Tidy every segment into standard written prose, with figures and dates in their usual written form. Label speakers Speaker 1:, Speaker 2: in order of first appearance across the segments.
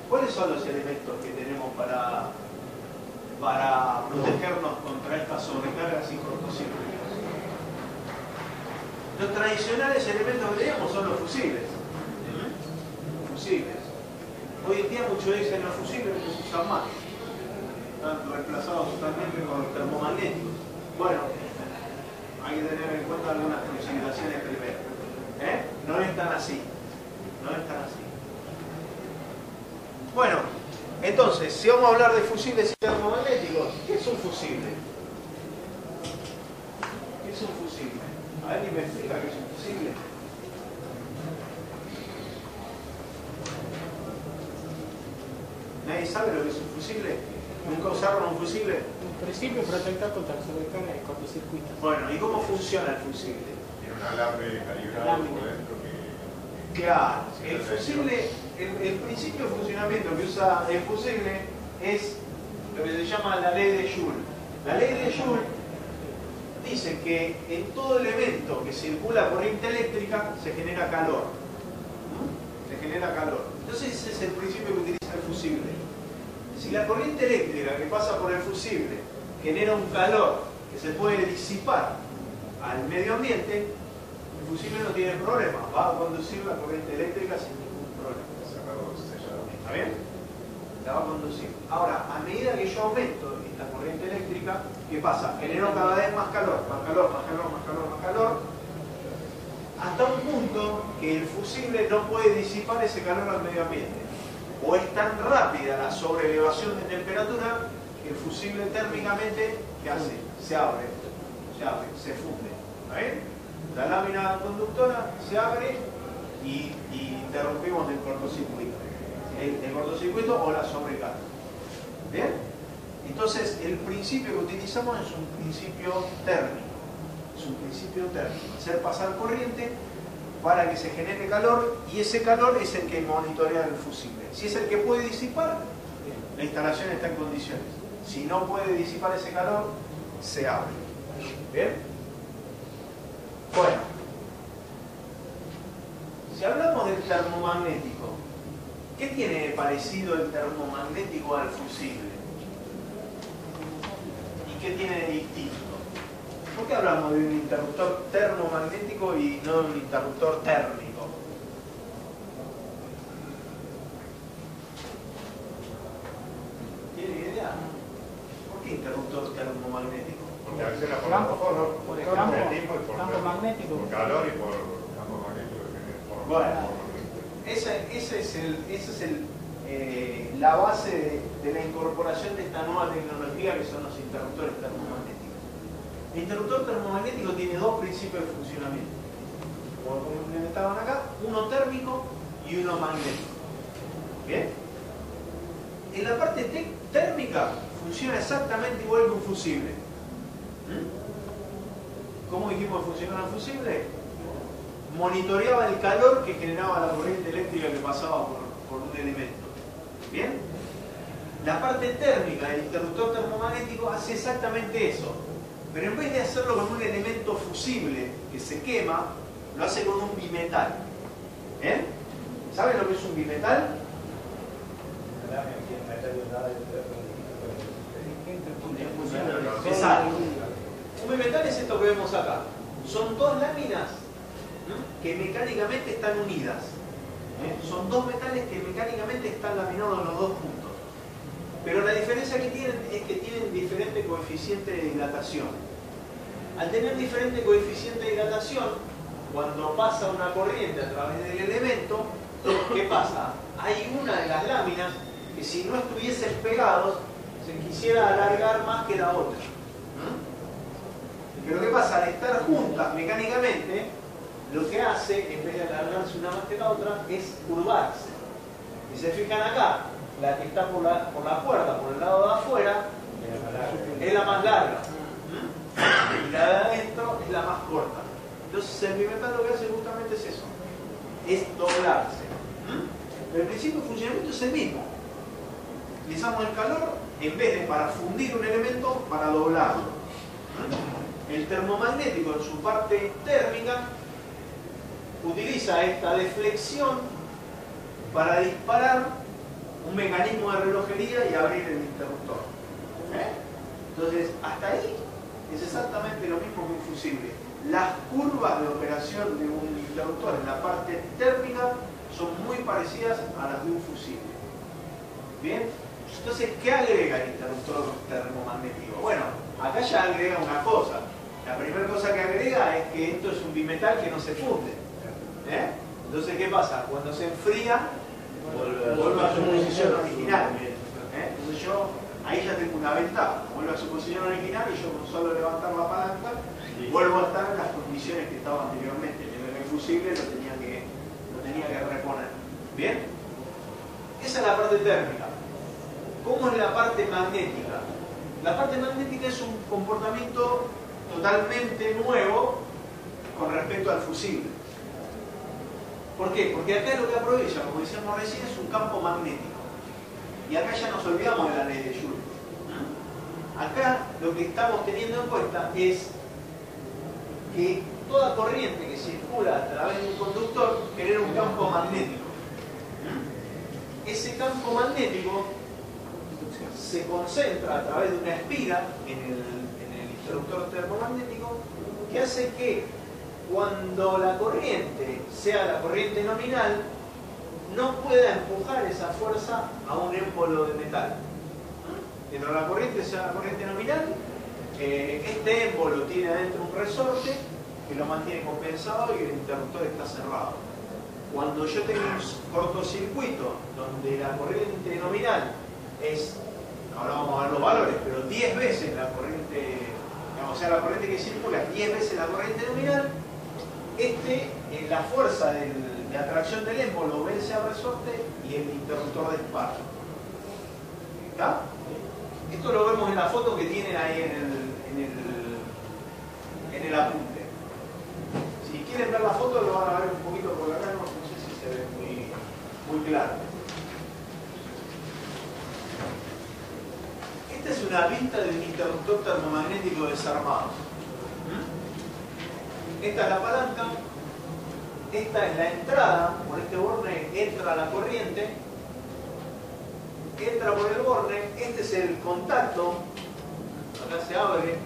Speaker 1: ¿Cuáles son los elementos que tenemos para protegernos contra estas sobrecargas y cortocircuitos? Los tradicionales elementos que teníamos son los fusibles. Fusibles. Hoy en día muchos dicen los fusibles no se usan más. Están reemplazados totalmente por los termomagnéticos. Bueno, hay que tener en cuenta algunas consideraciones primero. No es tan así. No es tan así. Bueno, entonces, si vamos a hablar de fusibles y termomagnéticos, ¿qué es un fusible? ¿Qué es un fusible? A ver, ¿y me explica qué es un fusible? ¿Nadie sabe lo que es un fusible? ¿Nunca usaron un fusible?
Speaker 2: En principio protector contra la sobrecarga de cortocircuitos.
Speaker 1: Bueno, ¿y cómo funciona el fusible?
Speaker 3: Tiene un alambre calibrado por dentro que...
Speaker 1: Claro, el fusible, el principio de funcionamiento que usa el fusible es lo que se llama la ley de Joule. La ley de Joule dice que en todo elemento que circula corriente eléctrica se genera calor. Se genera calor. Entonces ese es el principio que utiliza el fusible. Si la corriente eléctrica que pasa por el fusible genera un calor que se puede disipar al medio ambiente, el fusible no tiene problema, va a conducir la corriente eléctrica sin ningún problema. ¿Está bien? La va a conducir. Ahora, a medida que yo aumento esta corriente eléctrica, ¿qué pasa? Genero cada vez más calor, más calor, más calor, más calor, más calor, hasta un punto que el fusible no puede disipar ese calor al medio ambiente. O es tan rápida la sobrelevación de temperatura que el fusible térmicamente, ¿qué hace? Se abre, se funde. ¿Está bien? La lámina conductora se abre y interrumpimos el cortocircuito. El cortocircuito o la sobrecarga. ¿Bien? Entonces, el principio que utilizamos es un principio térmico. Es un principio térmico. Hacer pasar corriente para que se genere calor y ese calor es el que monitorea el fusible. Si es el que puede disipar, la instalación está en condiciones. Si no puede disipar ese calor, se abre. ¿Bien? Bueno, si hablamos del termomagnético, ¿qué tiene de parecido el termomagnético al fusible? ¿Y qué tiene de distinto? ¿Por qué hablamos de un interruptor termomagnético y no de un interruptor térmico? ¿Tiene idea? ¿Por qué interruptor termomagnético?
Speaker 3: Porque a veces la forma por
Speaker 2: campo magnético.
Speaker 3: por calor y por campo magnético.
Speaker 1: Bueno, esa es la base de la incorporación de esta nueva tecnología que son los interruptores termomagnéticos. El interruptor termomagnético tiene dos principios de funcionamiento. Como comentaban acá, uno térmico y uno magnético. ¿Bien? En la parte térmica funciona exactamente igual que un fusible. ¿Cómo dijimos que funcionaba el fusible? Monitoreaba el calor que generaba la corriente eléctrica que pasaba por un elemento. ¿Bien? La parte térmica del interruptor termomagnético hace exactamente eso. Pero en vez de hacerlo con un elemento fusible que se quema, lo hace con un bimetal. ¿Bien? ¿Saben lo que es un bimetal? Exacto. Un bimetal es esto que vemos acá. Son dos láminas que mecánicamente están unidas. Son dos metales que mecánicamente están laminados en los dos puntos. Pero la diferencia que tienen es que tienen diferente coeficiente de dilatación. Al tener diferente coeficiente de dilatación, cuando pasa una corriente a través del elemento, ¿qué pasa? Hay una de las láminas que si no estuviesen pegados, se quisiera alargar más que la otra. Pero ¿qué pasa? Al estar juntas mecánicamente, lo que hace, en vez de alargarse una más que la otra, es curvarse. Y se fijan acá, la que está por la cuerda, por el lado de afuera, es la más larga. Y la de adentro es la más corta. Entonces el bimetal lo que hace justamente es eso, es doblarse. Pero el principio de funcionamiento es el mismo. Utilizamos el calor en vez de para fundir un elemento, para doblarlo. El termomagnético en su parte térmica utiliza esta deflexión para disparar un mecanismo de relojería y abrir el interruptor. Entonces, hasta ahí es exactamente lo mismo que un fusible. Las curvas de operación de un interruptor en la parte térmica son muy parecidas a las de un fusible. ¿Bien? Entonces, ¿qué agrega el interruptor termomagnético? Bueno, acá ya agrega una cosa. La primera cosa que agrega es que esto es un bimetal que no se funde. Entonces, ¿qué pasa? Cuando se enfría, vuelve a su posición original. Entonces yo ahí ya tengo una ventaja. Vuelvo a su posición original y yo con solo levantar la palanca vuelvo a estar en las condiciones que estaba anteriormente. En el fusible lo tenía que reponer. ¿Bien? Esa es la parte térmica. ¿Cómo es la parte magnética? La parte magnética es un comportamiento totalmente nuevo con respecto al fusible. ¿Por qué? Porque acá lo que aprovecha, como decíamos recién, es un campo magnético. Y acá ya nos olvidamos de la ley de Joule. Acá lo que estamos teniendo en cuenta es que toda corriente que circula a través de un conductor genera un campo magnético. Ese campo magnético se concentra a través de una espiga en el interruptor termomagnético que hace que cuando la corriente sea la corriente nominal no pueda empujar esa fuerza a un émbolo de metal. Mientras la corriente sea la corriente nominal, este émbolo tiene adentro un resorte que lo mantiene compensado y el interruptor está cerrado. Cuando yo tengo un cortocircuito donde la corriente nominal es, ahora vamos a ver los valores, pero 10 veces la corriente, o sea, la corriente que circula es 10 veces la corriente nominal, la fuerza de atracción del émbolo vence al resorte y el interruptor dispara. ¿Está? Esto lo vemos en la foto que tienen ahí en el apunte. Si quieren ver la foto lo van a ver un poquito por acá, no sé si se ve muy claro. Esta es una vista de un interruptor termomagnético desarmado. Esta es la palanca, esta es la entrada, por este borne entra la corriente, entra por el borne, este es el contacto, acá se abre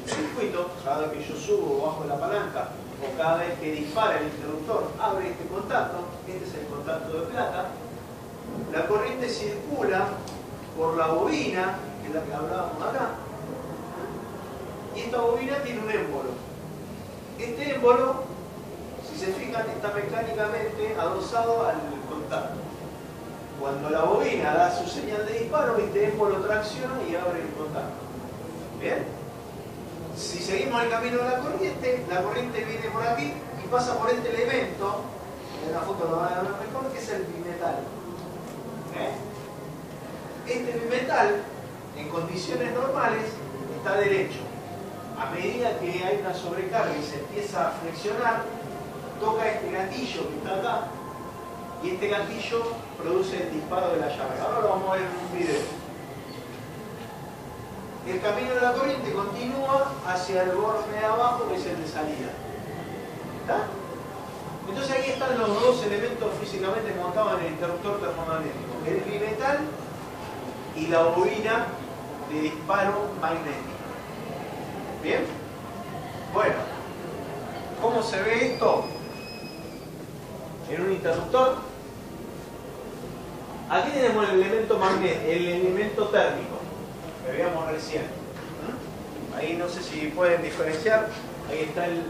Speaker 1: el circuito, cada vez que yo subo o bajo la palanca, o cada vez que dispara el interruptor, abre este contacto, este es el contacto de plata, la corriente circula por la bobina, que es la que hablábamos acá, y esta bobina tiene un émbolo. Este émbolo, si se fijan, está mecánicamente adosado al contacto. Cuando la bobina da su señal de disparo, este émbolo tracciona y abre el contacto. ¿Bien? Si seguimos el camino de la corriente viene por aquí y pasa por este elemento, en la foto lo van a ver mejor, que es el bimetal. Este bimetal, en condiciones normales, está derecho. A medida que hay una sobrecarga y se empieza a flexionar, toca este gatillo que está acá y este gatillo produce el disparo de la llave. Ahora lo vamos a ver en un video. El camino de la corriente continúa hacia el borde de abajo, que es el de salida. ¿Está? Entonces ahí están los dos elementos físicamente montados en el interruptor termomagnético. El bimetal y la bobina de disparo magnético. ¿Bien? Bueno, ¿cómo se ve esto en un interruptor? Aquí tenemos el elemento magnético, el elemento térmico que veíamos recién. Ahí no sé si pueden diferenciar. Ahí está el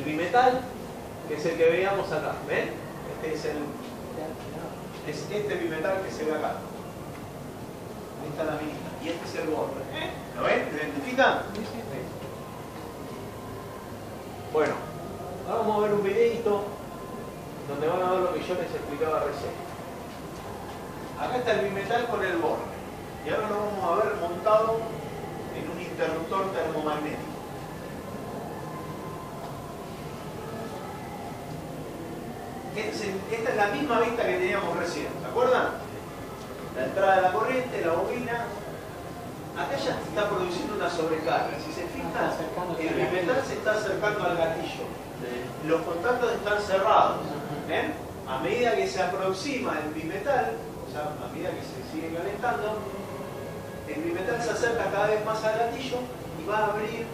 Speaker 1: bimetal, que es el que veíamos acá. ¿Ven? Este es este bimetal que se ve acá. Ahí está la minita. Y este es el borde. ¿Lo ven? ¿Lo identifican? Bueno, ahora vamos a ver un videito donde van a ver lo que yo les explicaba recién. Acá está el bimetal con el borde. Y ahora lo vamos a ver montado en un interruptor termomagnético. Esta es la misma vista que teníamos recién, ¿se acuerdan? La entrada de la corriente, la bobina. Acá ya está produciendo una sobrecarga. Si se fijan, el bimetal se está acercando al gatillo. Los contactos están cerrados. ¿Ven? A medida que se aproxima el bimetal, o ya a medida que se sigue calentando, el bimetal se acerca cada vez más al gatillo y va a abrir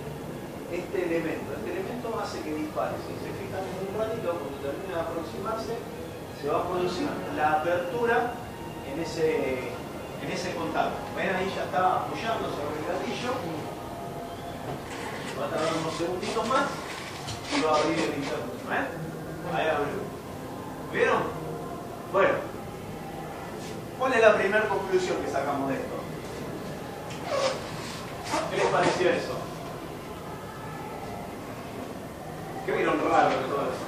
Speaker 1: este elemento. Este elemento hace que dispare. Si se fijan en un ratito, cuando termine de aproximarse, se va a producir la apertura en ese contacto. Ven, ahí ya está apoyando sobre el gatillo. Va a tardar unos segunditos más y va a abrir el interruptor. Ahí abrió. ¿Vieron? Bueno, ¿cuál es la primera conclusión que sacamos de esto? ¿Qué les pareció eso? ¿Qué vieron raro de todo eso?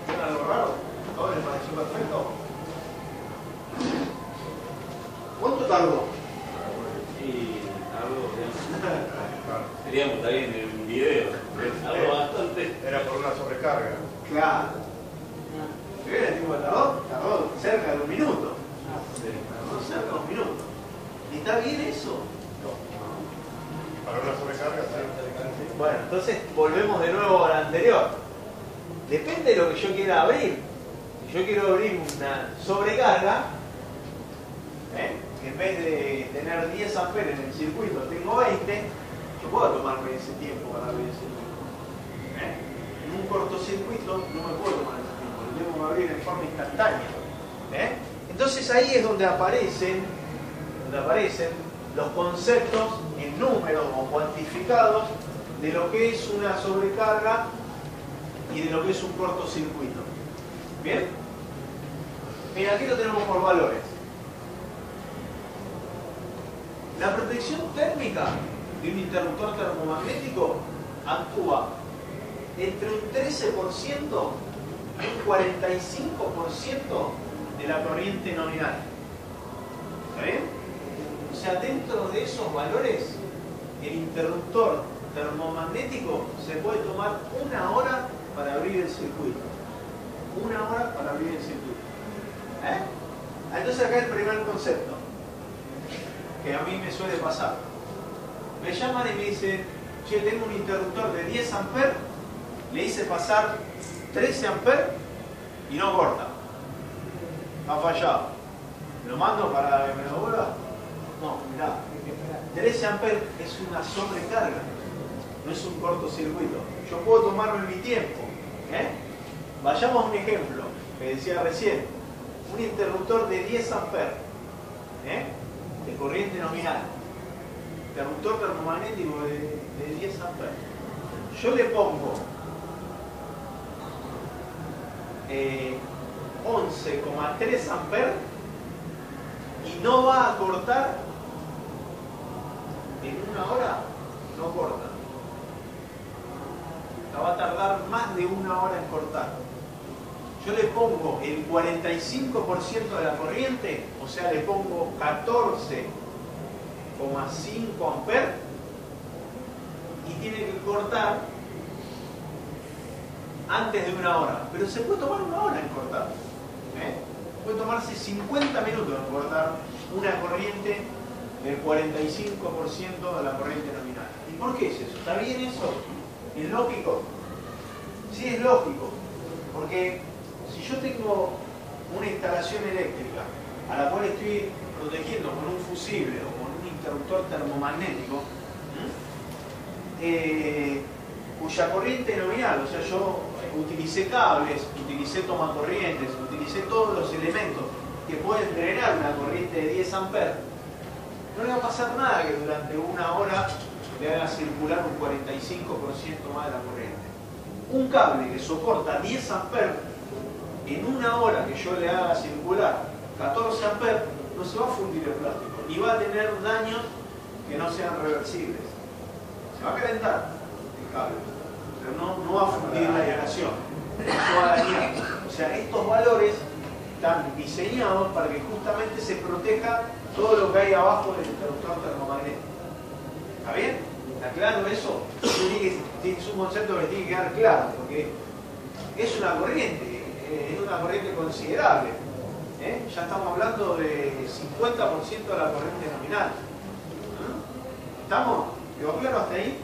Speaker 1: ¿Vieron algo raro? ¿Todo les pareció perfecto? ¿Cuánto tardó?
Speaker 4: Y algo seríamos también en un video, algo bastante.
Speaker 3: Era por una sobrecarga.
Speaker 1: Claro. ¿Vieron el tiempo que tardó? Tardó cerca de un minuto. Tardó cerca de un minuto. ¿Y está bien eso?
Speaker 3: Para una sobrecarga, sí.
Speaker 1: Bueno, entonces volvemos de nuevo a la anterior. Depende de lo que yo quiera abrir. Si yo quiero abrir una sobrecarga, en vez de tener 10 amperes en el circuito, tengo 20, yo puedo tomarme ese tiempo para abrir el circuito. En un cortocircuito no me puedo tomar ese tiempo, lo tengo que abrir en forma instantánea. Entonces ahí es donde aparecen los conceptos en números o cuantificados de lo que es una sobrecarga y de lo que es un cortocircuito. ¿Bien? Mira, aquí lo tenemos por valores. La protección térmica de un interruptor termomagnético actúa entre un 13% y un 45% de la corriente nominal. ¿Está bien? O sea, dentro de esos valores, el interruptor termomagnético se puede tomar 1 hora para abrir el circuito. 1 hora para abrir el circuito. Entonces acá el primer concepto que a mí me suele pasar. Me llaman y me dicen, che, tengo un interruptor de 10 amperes, le hice pasar 13 amperes y no corta. Ha fallado. ¿Lo mando para que me lo vuelva? No, mirá, 13 amperes es una sobrecarga, no es un cortocircuito. Yo puedo tomarme mi tiempo. Vayamos a un ejemplo que decía recién. Un interruptor de 10 amperes de corriente nominal. Interruptor termomagnético de 10 amperes. Yo le pongo 11,3 amperes y no va a cortar en 1 hora, no corta. La va a tardar más de 1 hora en cortar. Yo le pongo el 45% de la corriente, o sea, le pongo 14,5 amperes y tiene que cortar antes de 1 hora. Pero se puede tomar 1 hora en cortar. Puede tomarse 50 minutos en cortar una corriente del 45% de la corriente nominal. ¿Y por qué es eso? ¿Está bien eso? ¿Es lógico? Sí, es lógico. Porque si yo tengo una instalación eléctrica a la cual estoy protegiendo con un fusible o con un interruptor termomagnético, cuya corriente nominal, o sea, yo utilicé cables, utilicé tomacorrientes, utilicé todos los elementos que pueden drenar una corriente de 10 amperes, no le va a pasar nada que durante 1 hora le haga circular un 45% más de la corriente. Un cable que soporta 10 amperes, en 1 hora que yo le haga circular 14 amperes, no se va a fundir el plástico, ni va a tener daños que no sean reversibles. Se va a calentar el cable, pero no va a fundir la aislación, no se va a dañar. O sea, estos valores están diseñados para que justamente se proteja todo lo que hay abajo del interruptor termomagnético. ¿Está bien? ¿Está claro eso? Es un concepto que tiene que quedar claro, porque es una corriente considerable. Ya estamos hablando de 50% de la corriente nominal. ¿Estamos? ¿Quedó claro hasta ahí?